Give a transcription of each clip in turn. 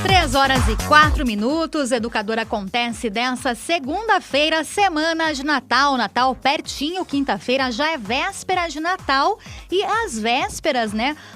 3h04. Educador acontece dessa segunda-feira, semana de Natal. Natal pertinho, quinta-feira já é véspera de Natal. E às vésperas,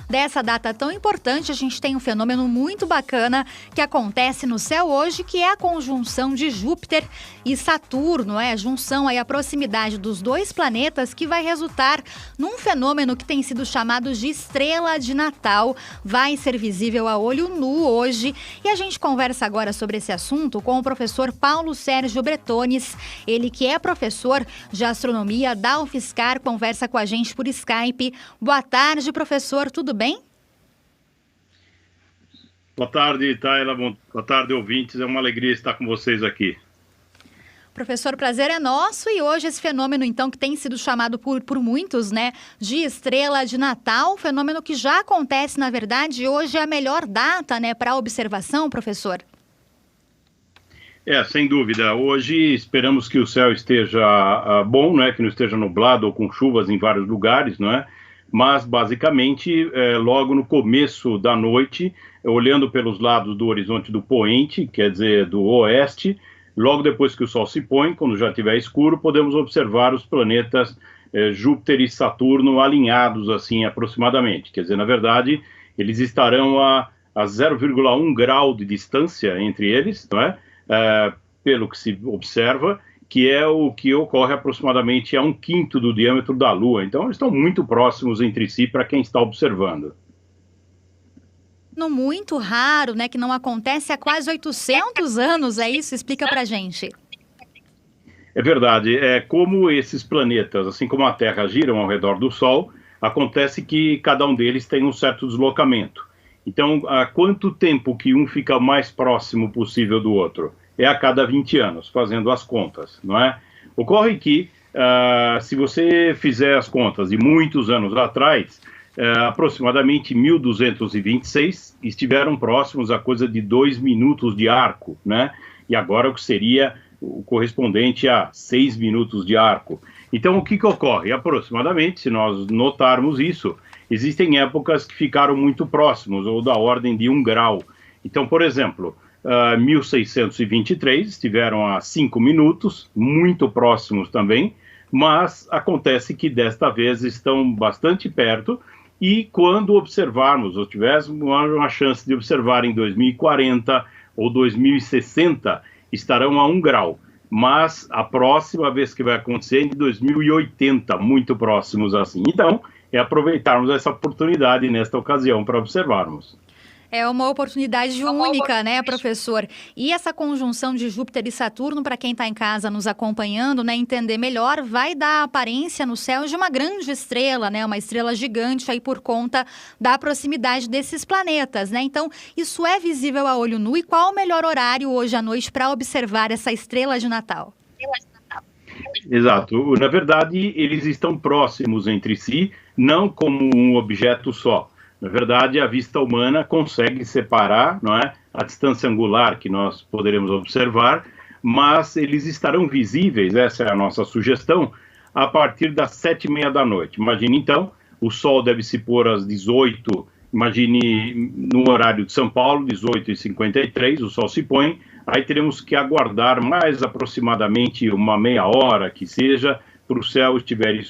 dessa data tão importante, a gente tem um fenômeno muito bacana que acontece no céu hoje, que é a conjunção de Júpiter e Saturno. A junção aí, a proximidade dos dois planetas, que vai resultar num fenômeno que tem sido chamado de estrela de Natal. Vai ser visível a olho nu hoje. E a gente conversa agora sobre esse assunto com o professor Paulo Sérgio Bretones, ele que é professor de astronomia da UFSCar, conversa com a gente por Skype. Boa tarde, professor, tudo bem? Boa tarde, Tayla. Boa tarde, ouvintes. É uma alegria estar com vocês aqui. Professor, prazer é nosso. E hoje esse fenômeno, então, que tem sido chamado por muitos, de estrela de Natal, fenômeno que já acontece, na verdade, hoje é a melhor data, para observação, professor? Sem dúvida. Hoje esperamos que o céu esteja bom, que não esteja nublado ou com chuvas em vários lugares, Mas, basicamente, logo no começo da noite, olhando pelos lados do horizonte do poente, quer dizer, do oeste, logo depois que o Sol se põe, quando já estiver escuro, podemos observar os planetas Júpiter e Saturno alinhados, assim, aproximadamente. Quer dizer, na verdade, eles estarão a 0,1 grau de distância entre eles, pelo que se observa, que é o que ocorre aproximadamente a 1/5 do diâmetro da Lua. Então, eles estão muito próximos entre si para quem está observando. Muito raro, que não acontece há quase 800 anos, é isso? Explica pra gente. É verdade, como esses planetas, assim como a Terra, giram ao redor do Sol, acontece que cada um deles tem um certo deslocamento. Então, há quanto tempo que um fica mais próximo possível do outro? É a cada 20 anos, fazendo as contas, não é? Ocorre que, se você fizer as contas de muitos anos atrás, aproximadamente 1226 estiveram próximos a coisa de 2 minutos de arco, E agora o que seria o correspondente a 6 minutos de arco. Então, o que ocorre? Aproximadamente, se nós notarmos isso, existem épocas que ficaram muito próximos, ou da ordem de 1 grau. Então, por exemplo, 1623 estiveram a 5 minutos, muito próximos também, mas acontece que desta vez estão bastante perto. E quando observarmos, ou tivéssemos uma chance de observar em 2040 ou 2060, estarão a 1 grau. Mas a próxima vez que vai acontecer é em 2080, muito próximos assim. Então, é aproveitarmos essa oportunidade nesta ocasião para observarmos. É uma oportunidade única, professor? E essa conjunção de Júpiter e Saturno, para quem está em casa nos acompanhando, entender melhor, vai dar a aparência no céu de uma grande estrela, uma estrela gigante aí por conta da proximidade desses planetas, Então, isso é visível a olho nu. E qual o melhor horário hoje à noite para observar essa estrela de Natal? Exato. Na verdade, eles estão próximos entre si, não como um objeto só. Na verdade, a vista humana consegue separar, a distância angular que nós poderemos observar, mas eles estarão visíveis, essa é a nossa sugestão, a partir das 7h30 da noite. Imagine, então, o Sol deve se pôr às 18h, imagine no horário de São Paulo, 18h53, o Sol se põe, aí teremos que aguardar mais aproximadamente uma meia hora, que seja,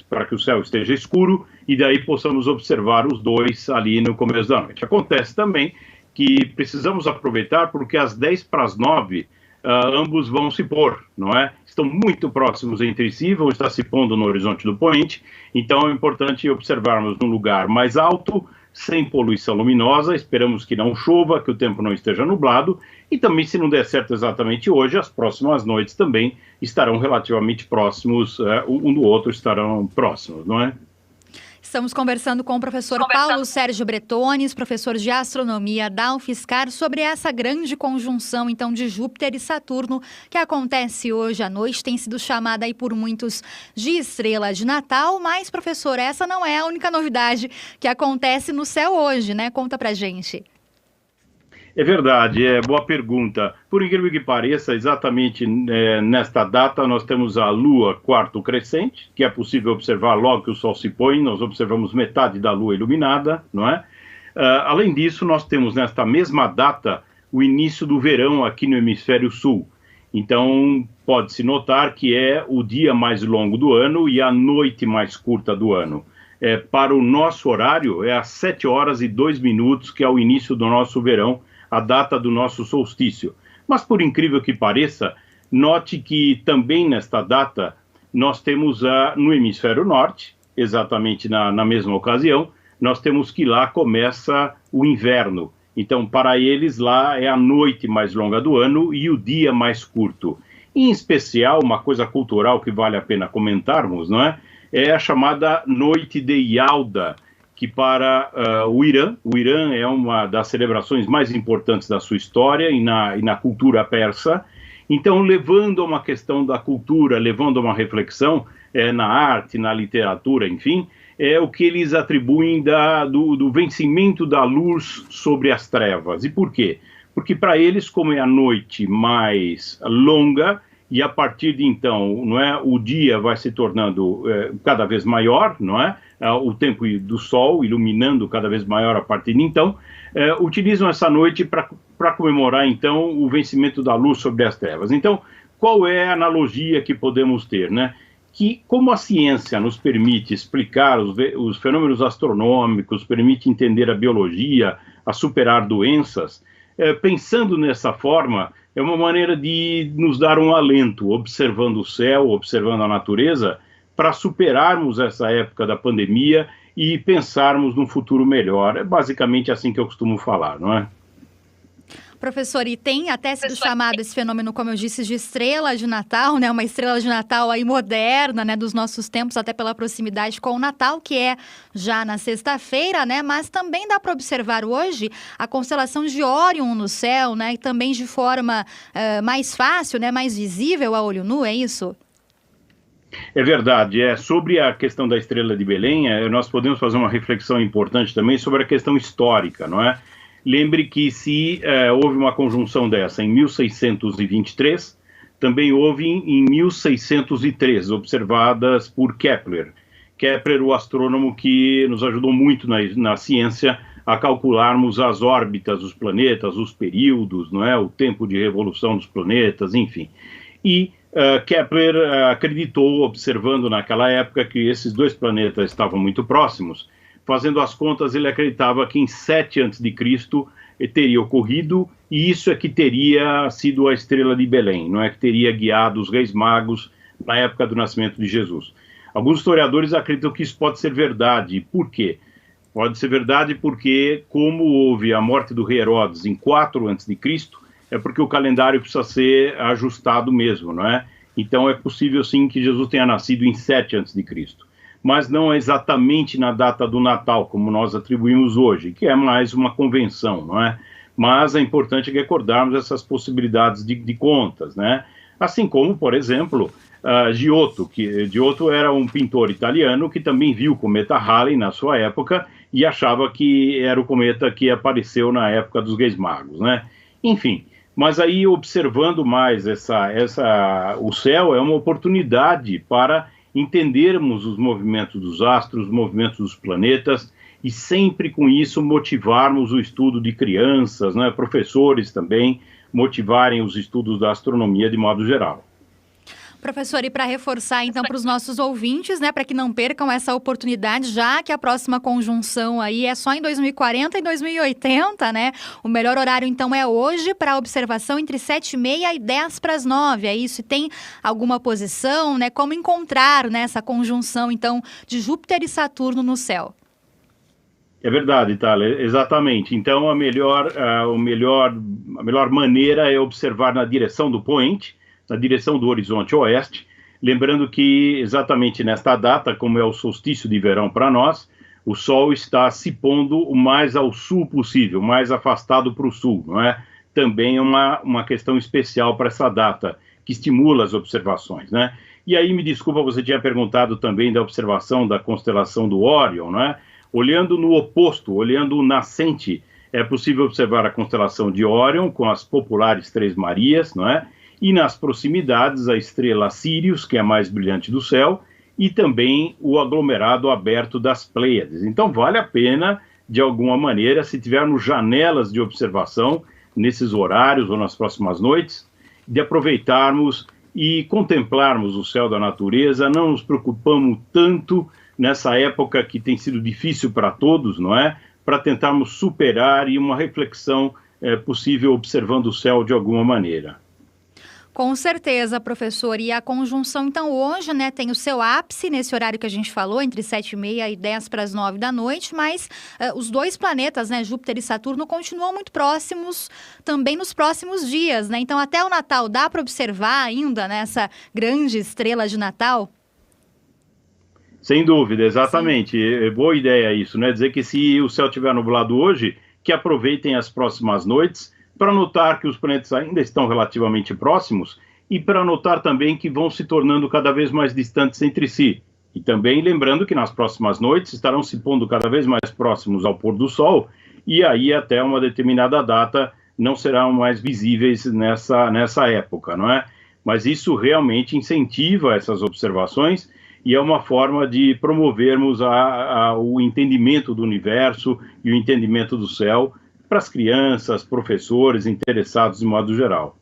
para que o céu esteja escuro e daí possamos observar os dois ali no começo da noite. Acontece também que precisamos aproveitar porque às 8h50 ambos vão se pôr, Estão muito próximos entre si, vão estar se pondo no horizonte do poente, então é importante observarmos num lugar mais alto, sem poluição luminosa, esperamos que não chova, que o tempo não esteja nublado, e também, se não der certo exatamente hoje, as próximas noites também estarão relativamente próximos, um do outro estarão próximos, Estamos conversando com o professor Paulo Sérgio Bretones, professor de astronomia da UFSCar, sobre essa grande conjunção, então, de Júpiter e Saturno, que acontece hoje à noite, tem sido chamada aí por muitos de estrela de Natal, mas, professor, essa não é a única novidade que acontece no céu hoje, Conta pra gente. É verdade, boa pergunta. Por incrível que pareça, exatamente nesta data nós temos a Lua quarto crescente, que é possível observar logo que o Sol se põe, nós observamos metade da Lua iluminada, Além disso, nós temos nesta mesma data o início do verão aqui no hemisfério sul. Então, pode-se notar que é o dia mais longo do ano e a noite mais curta do ano. Para o nosso horário, é às 7h02, que é o início do nosso verão, a data do nosso solstício. Mas, por incrível que pareça, note que também nesta data nós temos no hemisfério norte, exatamente na mesma ocasião, nós temos que lá começa o inverno. Então, para eles, lá é a noite mais longa do ano e o dia mais curto. Em especial, uma coisa cultural que vale a pena comentarmos, não é? É a chamada Noite de Yalda, que para o Irã é uma das celebrações mais importantes da sua história e na cultura persa. Então, levando a uma questão da cultura, levando a uma reflexão na arte, na literatura, enfim, é o que eles atribuem do vencimento da luz sobre as trevas. E por quê? Porque para eles, como é a noite mais longa, e a partir de então, não é, o dia vai se tornando cada vez maior, não é? O tempo do sol iluminando cada vez maior a partir de então, utilizam essa noite para comemorar então o vencimento da luz sobre as trevas. Então, qual é a analogia que podemos ter, né? Que como a ciência nos permite explicar os fenômenos astronômicos, permite entender a biologia, a superar doenças, pensando nessa forma, é uma maneira de nos dar um alento, observando o céu, observando a natureza, para superarmos essa época da pandemia e pensarmos num futuro melhor. É basicamente assim que eu costumo falar, não é? Professor, e tem até sido chamado esse fenômeno, como eu disse, de estrela de Natal, né? Uma estrela de Natal aí moderna, né? Dos nossos tempos, até pela proximidade com o Natal, que é já na sexta-feira, né? Mas também dá para observar hoje a constelação de Órion no céu, né? E também de forma mais fácil, né? Mais visível a olho nu, é isso? É verdade. Sobre a questão da estrela de Belém, nós podemos fazer uma reflexão importante também sobre a questão histórica, não é? Lembre que se houve uma conjunção dessa em 1623, também houve em 1603, observadas por Kepler. Kepler, o astrônomo que nos ajudou muito na ciência a calcularmos as órbitas dos planetas, os períodos, não é? O tempo de revolução dos planetas, enfim. E Kepler acreditou, observando naquela época, que esses dois planetas estavam muito próximos. Fazendo as contas, ele acreditava que em 7 a.C. teria ocorrido, e isso é que teria sido a estrela de Belém, não é, que teria guiado os reis magos na época do nascimento de Jesus. Alguns historiadores acreditam que isso pode ser verdade. Por quê? Pode ser verdade porque, como houve a morte do rei Herodes em 4 a.C., é porque o calendário precisa ser ajustado mesmo, não é? Então é possível sim que Jesus tenha nascido em 7 a.C., mas não é exatamente na data do Natal, como nós atribuímos hoje, que é mais uma convenção, não é? Mas é importante recordarmos essas possibilidades de contas, né? Assim como, por exemplo, Giotto, que Giotto era um pintor italiano que também viu o cometa Halley na sua época e achava que era o cometa que apareceu na época dos Reis Magos, né? Enfim, mas aí observando mais o céu é uma oportunidade para entendermos os movimentos dos astros, os movimentos dos planetas, e sempre com isso motivarmos o estudo de crianças, né, professores também, motivarem os estudos da astronomia de modo geral. Professor, e para reforçar então para os nossos ouvintes, né, para que não percam essa oportunidade, já que a próxima conjunção aí é só em 2040 e 2080, né? O melhor horário então é hoje para observação entre 7h30 e 10:09, é isso? E tem alguma posição, né? Como encontrar, né, essa conjunção então de Júpiter e Saturno no céu? É verdade, Thalia, exatamente. Então a melhor maneira é observar na direção do poente, na direção do horizonte oeste, lembrando que exatamente nesta data, como é o solstício de verão para nós, o Sol está se pondo o mais ao sul possível, mais afastado para o sul, não é? Também é uma questão especial para essa data, que estimula as observações, né? E aí, me desculpa, você tinha perguntado também da observação da constelação do Órion, não é? Olhando no oposto, olhando o nascente, é possível observar a constelação de Órion com as populares Três Marias, não é? E nas proximidades a estrela Sírius, que é a mais brilhante do céu, e também o aglomerado aberto das Pleiades. Então vale a pena, de alguma maneira, se tivermos janelas de observação, nesses horários ou nas próximas noites, de aproveitarmos e contemplarmos o céu da natureza. Não nos preocupamos tanto nessa época que tem sido difícil para todos, não é? Para tentarmos superar e uma reflexão possível observando o céu de alguma maneira. Com certeza, professor. E a conjunção, então, hoje, né, tem o seu ápice nesse horário que a gente falou, entre 7h30 e 10 para as 9 da noite, mas os dois planetas, né, Júpiter e Saturno, continuam muito próximos também nos próximos dias, né? Então, até o Natal, dá para observar ainda nessa grande estrela de Natal? Sem dúvida, exatamente. É boa ideia isso, né? Dizer que se o céu estiver nublado hoje, que aproveitem as próximas noites, para notar que os planetas ainda estão relativamente próximos e para notar também que vão se tornando cada vez mais distantes entre si. E também lembrando que nas próximas noites estarão se pondo cada vez mais próximos ao pôr do sol e aí até uma determinada data não serão mais visíveis nessa época, não é? Mas isso realmente incentiva essas observações e é uma forma de promovermos o entendimento do universo e o entendimento do céu para as crianças, professores, interessados de modo geral.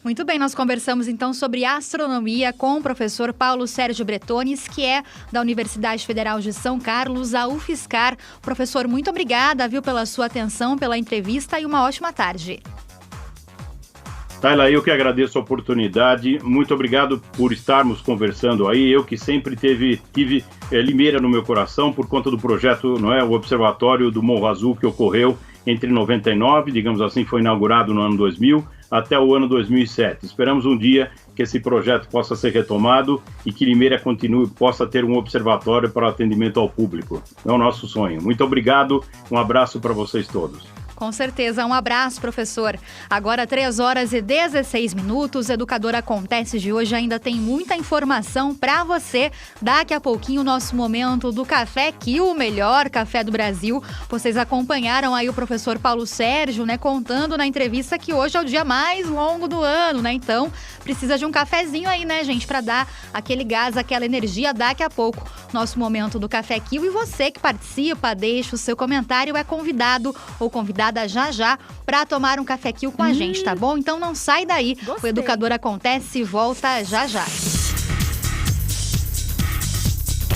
Muito bem, nós conversamos então sobre astronomia com o professor Paulo Sérgio Bretones, que é da Universidade Federal de São Carlos, a UFSCar. Professor, muito obrigada, viu, pela sua atenção, pela entrevista e uma ótima tarde. Tayla, eu que agradeço a oportunidade, muito obrigado por estarmos conversando aí, eu que sempre tive Limeira no meu coração por conta do projeto, não é, o Observatório do Morro Azul que ocorreu entre 99, digamos assim, foi inaugurado no ano 2000, até o ano 2007. Esperamos um dia que esse projeto possa ser retomado e que Limeira possa ter um observatório para atendimento ao público. É o nosso sonho. Muito obrigado, um abraço para vocês todos. Com certeza. Um abraço, professor. Agora, 3h16. Educador Acontece de hoje ainda tem muita informação para você. Daqui a pouquinho, o nosso momento do Café Aqui, o melhor café do Brasil. Vocês acompanharam aí o professor Paulo Sérgio, né, contando na entrevista que hoje é o dia mais longo do ano, né? Então, precisa de um cafezinho aí, né, gente, para dar aquele gás, aquela energia. Daqui a pouco, nosso momento do Café Aqui. E você que participa, deixa o seu comentário, é convidado ou convidada já para tomar um café aqui com a gente, tá bom? Então não sai daí. Gostei. O Educador Acontece volta já.